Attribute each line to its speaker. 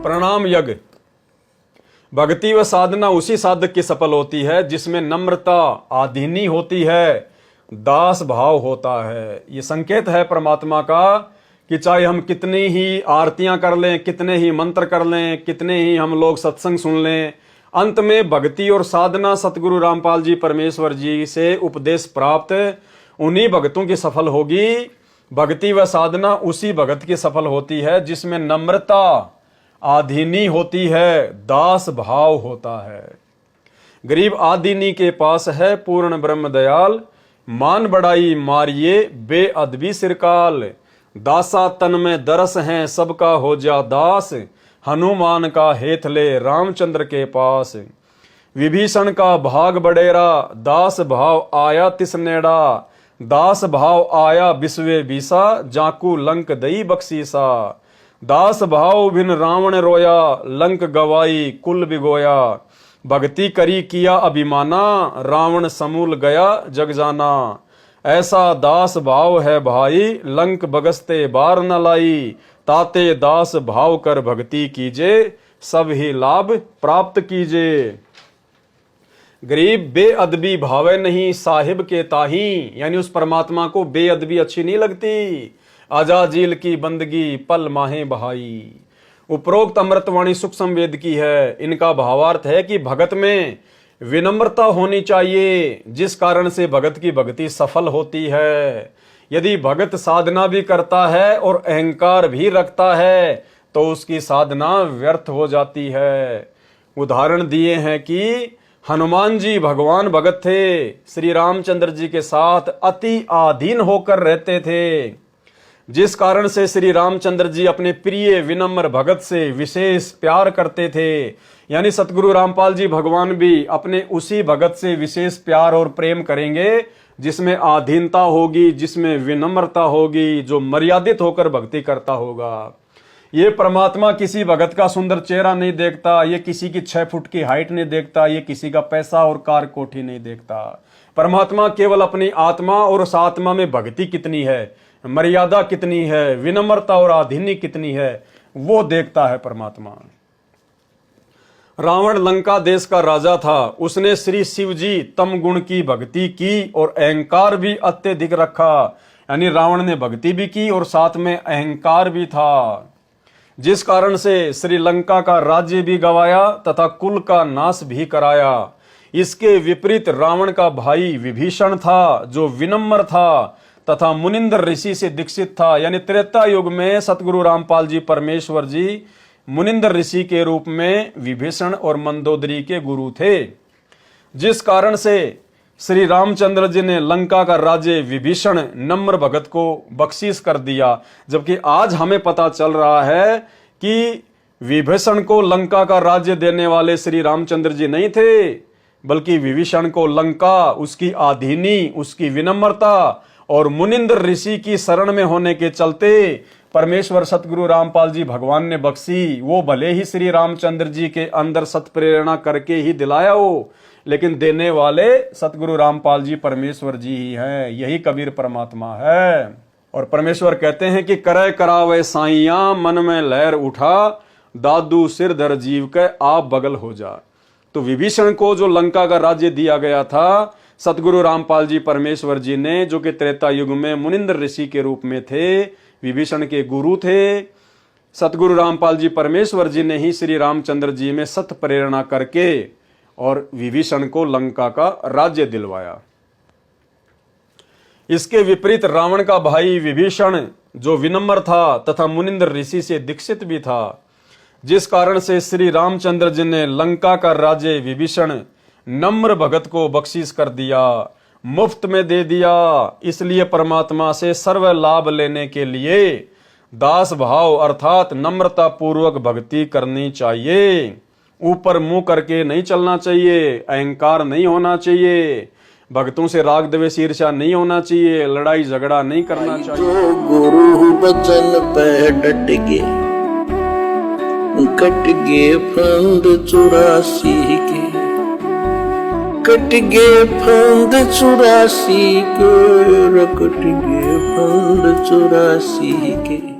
Speaker 1: प्रणाम यज्ञ। भक्ति व साधना उसी साधक की सफल होती है जिसमें नम्रता आधीनी होती है, दास भाव होता है। ये संकेत है परमात्मा का कि चाहे हम कितनी ही आरतियां कर लें, कितने ही मंत्र कर लें, कितने ही हम लोग सत्संग सुन लें, अंत में भक्ति और साधना सतगुरु रामपाल जी परमेश्वर जी से उपदेश प्राप्त उन्हीं भक्तों की सफल होगी। भक्ति व साधना उसी भगत की सफल होती है जिसमें नम्रता आधीनी होती है, दास भाव होता है। गरीब आदीनी के पास है पूर्ण ब्रह्म दयाल, मान बढ़ाई मारिए बेअदबी सिरकाल। दासा तन में दरस हैं सबका हो जा दास, हनुमान का हेथ ले रामचंद्र के पास। विभीषण का भाग बडेरा दास भाव आया तिस नेड़ा, दास भाव आया बिस्वे बीसा जाकू लंक दई बख्शीसा। दास भाव बिन रावण रोया लंक गवाई कुल बिगोया, भक्ति करी किया अभिमाना रावण समूल गया जग जाना। ऐसा दास भाव है भाई लंक बगसते बार न लाई, ताते दास भाव कर भक्ति कीजे सब ही लाभ प्राप्त कीजे। गरीब बेअदबी भावे नहीं साहिब के ताही, यानी उस परमात्मा को बेअदबी अच्छी नहीं लगती। आजाजील की बंदगी पल माहे बहाई। उपरोक्त अमृतवाणी सूक्ष्म वेद की है। इनका भावार्थ है कि भगत में विनम्रता होनी चाहिए, जिस कारण से भगत की भक्ति सफल होती है। यदि भगत साधना भी करता है और अहंकार भी रखता है तो उसकी साधना व्यर्थ हो जाती है। उदाहरण दिए हैं कि हनुमान जी भगवान भगत थे, श्री रामचंद्र जी के साथ अति आधीन होकर रहते थे, जिस कारण से श्री रामचंद्र जी अपने प्रिय विनम्र भगत से विशेष प्यार करते थे। यानी सतगुरु रामपाल जी भगवान भी अपने उसी भगत से विशेष प्यार और प्रेम करेंगे जिसमें आधीनता होगी, जिसमें विनम्रता होगी, जो मर्यादित होकर भक्ति करता होगा। ये परमात्मा किसी भगत का सुंदर चेहरा नहीं देखता, ये किसी की 6 फुट की हाइट नहीं देखता, ये किसी का पैसा और कार कोठी नहीं देखता। परमात्मा केवल अपनी आत्मा और उस आत्मा में भक्ति कितनी है, मर्यादा कितनी है, विनम्रता और आधीनी कितनी है, वो देखता है परमात्मा। रावण लंका देश का राजा था, उसने श्री शिव जी तम गुण की भक्ति की और अहंकार भी अत्यधिक रखा। यानी रावण ने भक्ति भी की और साथ में अहंकार भी था, जिस कारण से श्रीलंका का राज्य भी गवाया तथा कुल का नाश भी कराया। इसके विपरीत रावण का भाई विभीषण था, जो विनम्र था तथा मुनिंदर ऋषि से दीक्षित था। यानी त्रेता युग में सतगुरु रामपाल जी परमेश्वर जी मुनिंदर ऋषि के रूप में विभीषण और मंदोदरी के गुरु थे, जिस कारण से श्री रामचंद्र जी ने लंका का राज्य विभीषण नम्र भगत को बख्शीश कर दिया। जबकि आज हमें पता चल रहा है कि विभीषण को लंका का राज्य देने वाले श्री रामचंद्र जी नहीं थे, बल्कि विभीषण को लंका उसकी आधीनी, उसकी विनम्रता और मुनिंदर ऋषि की शरण में होने के चलते परमेश्वर सतगुरु रामपाल जी भगवान ने बख्शी। वो भले ही श्री रामचंद्र जी के अंदर सत प्रेरणा करके ही दिलाया हो, लेकिन देने वाले सतगुरु रामपाल जी परमेश्वर जी ही हैं। यही कबीर परमात्मा है। और परमेश्वर कहते हैं कि करे करावे साइया मन में लहर उठा, दादू सिर धर जीव के आप बगल हो जा। तो विभीषण को जो लंका का राज्य दिया गया था, सतगुरु रामपाल जी परमेश्वर जी ने, जो कि त्रेता युग में मुनिंदर ऋषि के रूप में थे, विभीषण के गुरु थे, सतगुरु रामपाल जी परमेश्वर जी ने ही श्री रामचंद्र जी में सत प्रेरणा करके और विभीषण को लंका का राज्य दिलवाया। इसके विपरीत रावण का भाई विभीषण, जो विनम्र था तथा मुनिंदर ऋषि से दीक्षित भी था, जिस कारण से श्री रामचंद्र जी ने लंका का राज्य विभीषण नम्र भगत को बख्शीश कर दिया, मुफ्त में दे दिया। इसलिए परमात्मा से सर्व लाभ लेने के लिए दास भाव अर्थात नम्रता पूर्वक भक्ति करनी चाहिए। ऊपर मुंह करके नहीं चलना चाहिए, अहंकार नहीं होना चाहिए, भक्तों से राग द्वेष ईर्ष्या नहीं होना चाहिए, लड़ाई झगड़ा नहीं करना चाहिए।
Speaker 2: जो गुरु बचन पे डट गए, कट गए फंद 84 के, कट गए फंद 84 के, कट गए फंद 84 के।